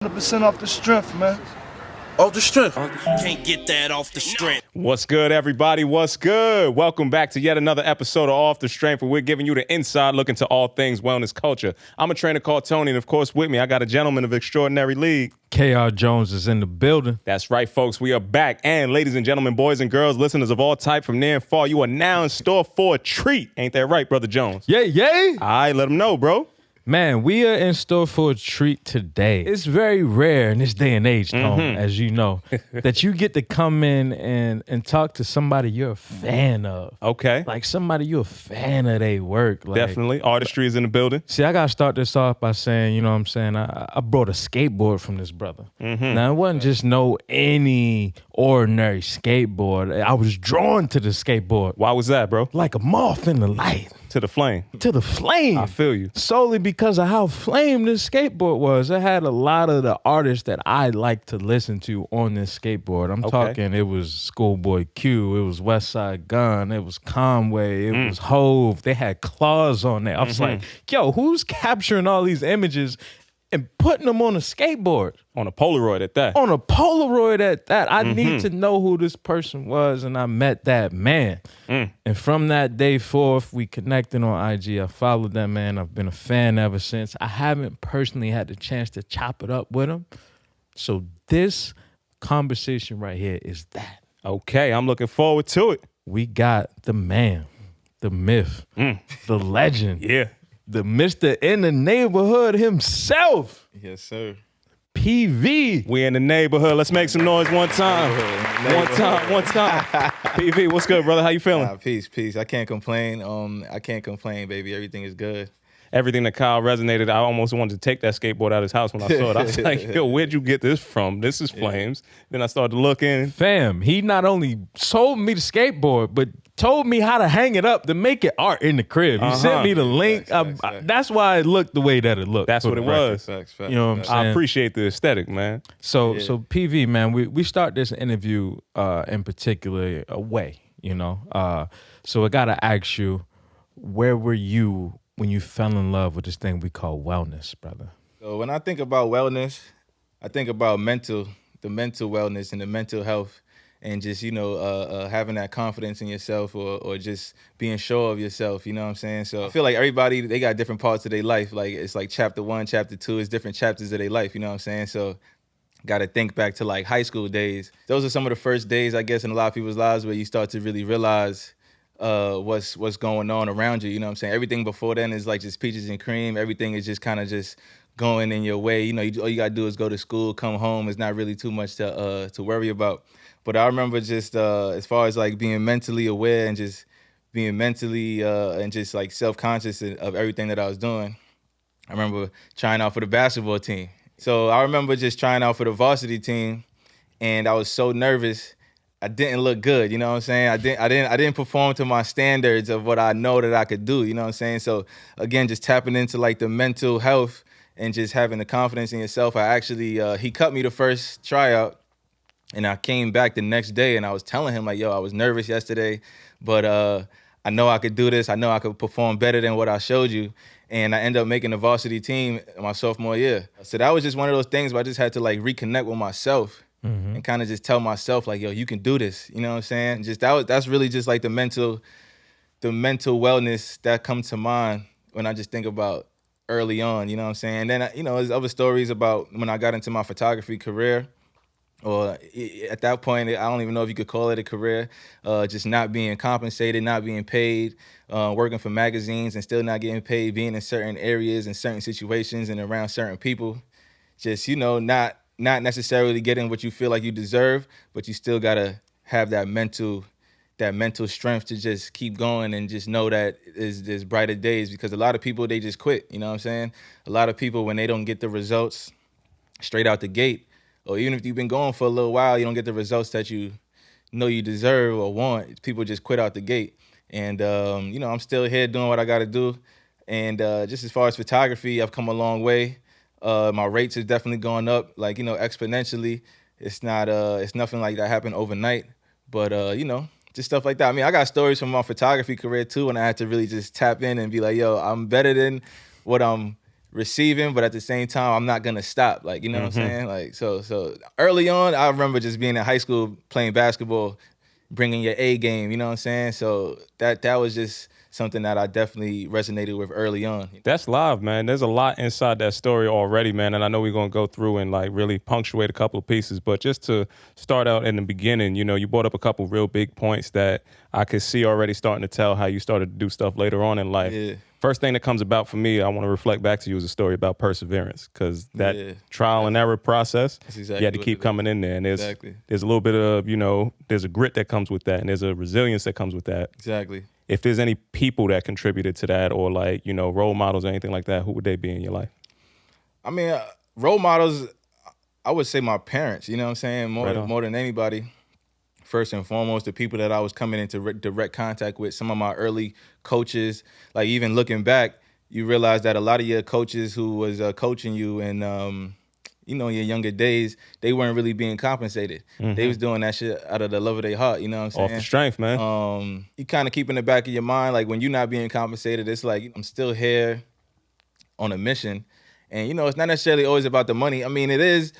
100% off the strength, man. Off the strength. Can't get that off the strength. What's good, everybody? What's good? Welcome back to yet another episode of Off the Strength, where we're giving you the inside look into all things wellness culture. I'm a trainer called Tony, and of course, with me, I got a gentleman of extraordinary league. K.R. Jones is in the building. That's right, folks. We are back. And ladies and gentlemen, boys and girls, listeners of all type from near and far, you are now in store for a treat. Ain't that right, Brother Jones? Yay! All right, let them know, bro. Man, we are in store for a treat today. It's very rare in this day and age, Tom, as you know, that you get to come in and talk to somebody you're a fan of. Okay. Like somebody you're a fan of their work. Like, Definitely. Artistry is in the building. see, I got to start this off by saying, you know what I'm saying, I brought a skateboard from this brother. Now, it wasn't just any ordinary skateboard. I was drawn to the skateboard Why was that, bro? like a moth in the light. To the flame. To the flame. I feel you. Solely because of how flame this skateboard was. It had a lot of the artists that I like to listen to on this skateboard. I'm talking, it was Schoolboy Q, it was West Side Gun, it was Conway, it was Hove. They had claws on there. I was like, yo, who's capturing all these images and putting them on a skateboard? On a Polaroid at that. On a Polaroid at that. I need to know who this person was, and I met that man. And from that day forth, we connected on IG. I followed that man. I've been a fan ever since. I haven't personally had the chance to chop it up with him. So this conversation right here is that. Okay, I'm looking forward to it. We got the man, the myth, the legend, Yeah. the Mr. In the Neighborhood himself, Yes, sir. P.V. We in the neighborhood. Let's make some noise one time. One time. PV, what's good, brother? How you feeling? Peace. I can't complain. Baby. Everything is good. Everything that Kyle resonated, I almost wanted to take that skateboard out of his house when I saw it. I was like, yo, where'd you get this from? This is flames. Then I started looking. Fam, he not only sold me the skateboard, but told me how to hang it up to make it art in the crib. He sent me the link. Facts. That's why it looked the way that it looked. That's what it was. Facts. You know what I'm saying? I appreciate the aesthetic, man. So PV, man, we start this interview in particular a way, you know. So I gotta ask you, where were you when you fell in love with this thing we call wellness, brother? So when I think about wellness, I think about the mental wellness and the mental health, and just, you know, having that confidence in yourself, or just being sure of yourself, you know what I'm saying? So I feel like everybody, they got different parts of their life. Like, it's like chapter 1, chapter 2, it's different chapters of their life, you know what I'm saying? So got to think back to like high school days. Those are some of the first days, I guess, in a lot of people's lives where you start to really realize what's going on around you, you know what I'm saying? Everything before then is like just peaches and cream. Everything is just kind of just going in your way. You know, all you gotta do is go to school, come home. It's not really too much to worry about. But I remember just as far as like being mentally aware and just being mentally and just like self-conscious of everything that I was doing. I remember trying out for the basketball team. So I remember just trying out for the varsity team, and I was so nervous. I didn't look good, you know what I'm saying? I didn't perform to my standards of what I know that I could do, you know what I'm saying? So again, just tapping into like the mental health and just having the confidence in yourself. I actually, he cut me the first tryout, and I came back the next day and I was telling him like, yo, I was nervous yesterday, but I know I could do this. I know I could perform better than what I showed you. And I ended up making the varsity team my sophomore year. So that was just one of those things where I just had to like reconnect with myself. And kind of just tell myself like, yo, you can do this. You know what I'm saying? Just that's really just like the mental wellness that comes to mind when I just think about early on. You know what I'm saying? And then, you know, there's other stories about when I got into my photography career, or at that point, I don't even know if you could call it a career, just not being compensated, not being paid, working for magazines and still not getting paid, being in certain areas and certain situations and around certain people. Just, you know, not necessarily getting what you feel like you deserve, but you still gotta have that mental strength to just keep going and just know that there's brighter days, because a lot of people, they just quit, you know what I'm saying? A lot of people, when they don't get the results straight out the gate, or even if you've been going for a little while, you don't get the results that you know you deserve or want, people just quit out the gate. And, you know, I'm still here doing what I gotta do. And just as far as photography, I've come a long way. My rates have definitely gone up, like, you know, exponentially. It's nothing like that happened overnight, but, you know, just stuff like that. I mean, I got stories from my photography career too, when I had to really just tap in and be like, yo, I'm better than what I'm receiving, but at the same time, I'm not gonna stop. Like, you know what I'm saying? Like, so early on, I remember just being in high school playing basketball, bringing your A game. You know what I'm saying? So that was just something that I definitely resonated with early on. That's live, man. There's a lot inside that story already, man. And I know we're going to go through and like really punctuate a couple of pieces. But just to start out in the beginning, you know, you brought up a couple real big points that I could see already starting to tell how you started to do stuff later on in life. Yeah. First thing that comes about for me, I want to reflect back to you is a story about perseverance, because that trial and error process, exactly you had to keep coming in there. And there's a little bit of, you know, there's a grit that comes with that, and there's a resilience that comes with that. Exactly. If there's any people that contributed to that, or like, you know, role models or anything like that, who would they be in your life? I mean, role models, I would say my parents, you know what I'm saying? More than anybody. First and foremost, the people that I was coming into direct contact with, some of my early coaches, like even looking back, you realize that a lot of your coaches who was coaching you and, you know, in your younger days, they weren't really being compensated. They was doing that shit out of the love of their heart, you know what I'm saying? Off the strength, man. You kind of keep in the back of your mind, like when you're not being compensated, it's like, I'm still here on a mission. And, you know, it's not necessarily always about the money. I mean, it is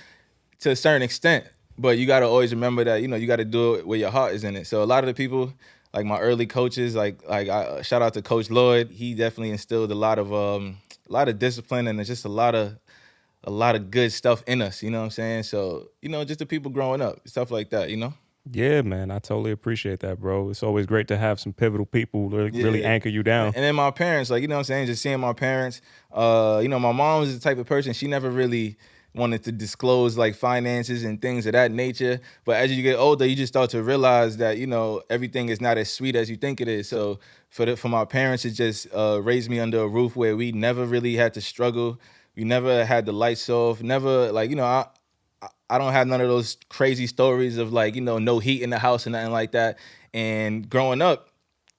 to a certain extent, but you got to always remember that, you know, you got to do it where your heart is in it. So a lot of the people, like my early coaches, like I shout out to Coach Lloyd. He definitely instilled a lot of discipline, and just a lot of good stuff in us, you know what I'm saying? So, you know, just the people growing up, stuff like that, you know? Yeah, man, I totally appreciate that, bro. It's always great to have some pivotal people to really anchor you down. And then my parents, like, you know what I'm saying? Just seeing my parents, you know, my mom was the type of person, she never really wanted to disclose like finances and things of that nature. But as you get older, you just start to realize that, you know, everything is not as sweet as you think it is. So for my parents, it just raised me under a roof where we never really had to struggle. We never had the lights off. Never, like, you know, I don't have none of those crazy stories of like, you know, no heat in the house and nothing like that. And growing up,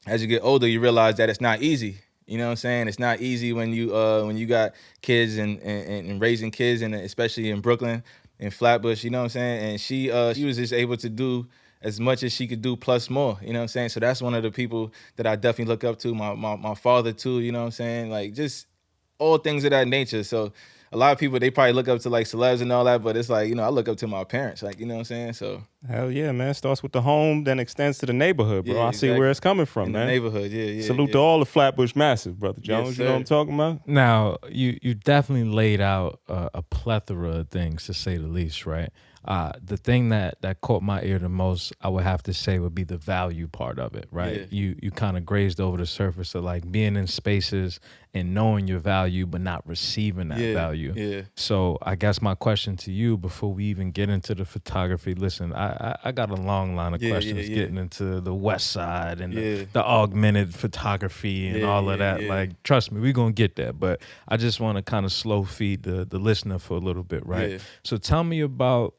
as you get older, you realize that it's not easy. You know what I'm saying? It's not easy when you got kids and raising kids, and especially in Brooklyn, in Flatbush, you know what I'm saying? And she was just able to do as much as she could do plus more, you know what I'm saying? So that's one of the people that I definitely look up to, my father too, you know what I'm saying? Like just all things of that nature. So a lot of people, they probably look up to like celebs and all that, but it's like, you know, I look up to my parents, like, you know what I'm saying? So hell yeah, man. Starts with the home, then extends to the neighborhood, bro. Yeah, I see where it's coming from, in man. the neighborhood, yeah. Salute to all the Flatbush Massive, Brother Jones. Yes, you know what I'm talking about? Now, you definitely laid out a plethora of things, to say the least, right? The thing that caught my ear the most, I would have to say, would be the value part of it, right? Yeah. You kind of grazed over the surface of like being in spaces and knowing your value, but not receiving that value. Yeah. So I guess my question to you, before we even get into the photography, listen, I got a long line of questions getting into the West Side and the augmented photography and all of that. Like, trust me, we're going to get there. But I just want to kind of slow feed the listener for a little bit, right? Yeah. So tell me about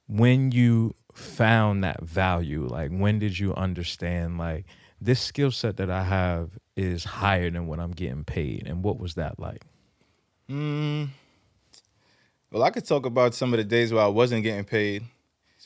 when you found that value. Like, when did you understand, like, this skill set that I have is higher than what I'm getting paid? And what was that like? Well, I could talk about some of the days where I wasn't getting paid,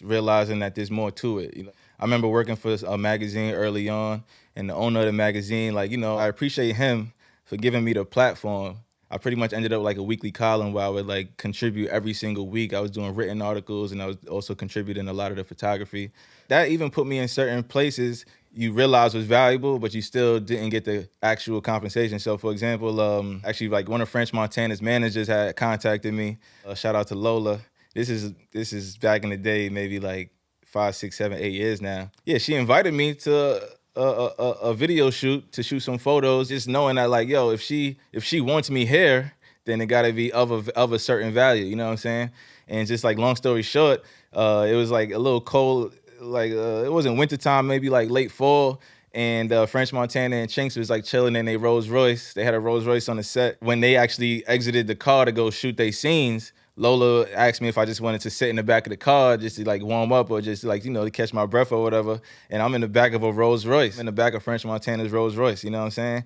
realizing that there's more to it. You know, I remember working for a magazine early on, and the owner of the magazine, like, you know, I appreciate him for giving me the platform. I pretty much ended up like a weekly column where I would like contribute every single week. I was doing written articles, and I was also contributing a lot of the photography. That even put me in certain places you realize was valuable, but you still didn't get the actual compensation. So for example, actually like one of French Montana's managers had contacted me. Shout out to Lola. This is back in the day, maybe like 5, 6, 7, 8 years now. Yeah, she invited me to a video shoot to shoot some photos, just knowing that like, yo, if she wants me here, then it gotta be of a certain value, you know what I'm saying? And just like long story short, it was like a little cold, like it wasn't wintertime, maybe like late fall. And French Montana and Chinks was like chilling in a Rolls Royce. They had a Rolls Royce on the set. When they actually exited the car to go shoot their scenes, Lola asked me if I just wanted to sit in the back of the car just to like warm up or just like, you know, to catch my breath or whatever. And I'm in the back of a Rolls Royce, in the back of French Montana's Rolls Royce, you know what I'm saying?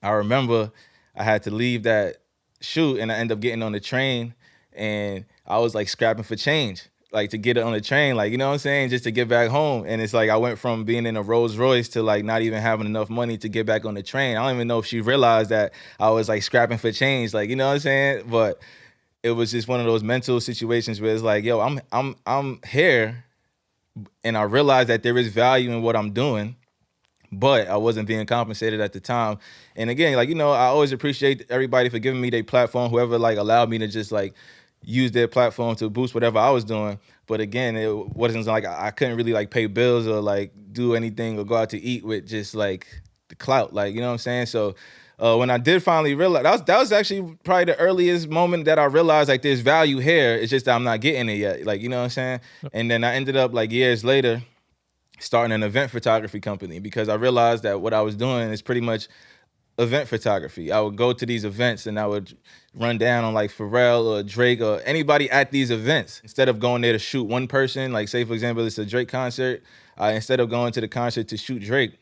I remember I had to leave that shoot, and I ended up getting on the train, and I was like scrapping for change. like to get on the train, like, you know what I'm saying, just to get back home. And it's like I went from being in a Rolls Royce to like not even having enough money to get back on the train. I don't even know if she realized that I was like scrapping for change, like, you know what I'm saying. But it was just one of those mental situations where it's like, yo, I'm here, and I realized that there is value in what I'm doing, but I wasn't being compensated at the time. And again, like, you know, I always appreciate everybody for giving me their platform, whoever like allowed me to just like use their platform to boost whatever I was doing. But again, it wasn't like I couldn't really like pay bills or like do anything or go out to eat with just like the clout, like, you know what I'm saying? So when I did finally realize, that was actually probably the earliest moment that I realized like there's value here. It's just that I'm not getting it yet, like, you know what I'm saying? And then I ended up like years later starting an event photography company, because I realized that what I was doing is pretty much event photography. I would go to these events and I would run down on like Pharrell or Drake or anybody at these events. Instead of going there to shoot one person, like say for example, it's a Drake concert, instead of going to the concert to shoot Drake,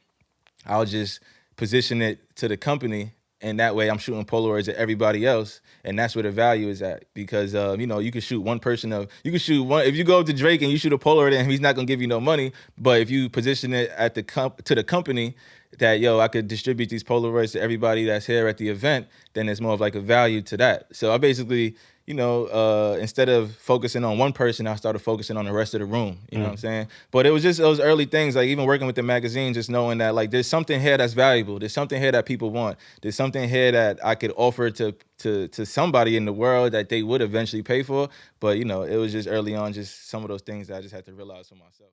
I'll just position it to the company, and that way I'm shooting Polaroids at everybody else, and that's where the value is at. Because you know, you can shoot one person you can shoot one. If you go up to Drake and you shoot a Polaroid at him, he's not gonna give you no money. But if you position it at the to the company that, yo, I could distribute these Polaroids to everybody that's here at the event, then there's more of like a value to that. So I basically, you know, instead of focusing on one person, I started focusing on the rest of the room. You know what I'm saying? But it was just those early things, like even working with the magazine, just knowing that like there's something here that's valuable. There's something here that people want. There's something here that I could offer to somebody in the world that they would eventually pay for. But, you know, it was just early on, just some of those things that I just had to realize for myself.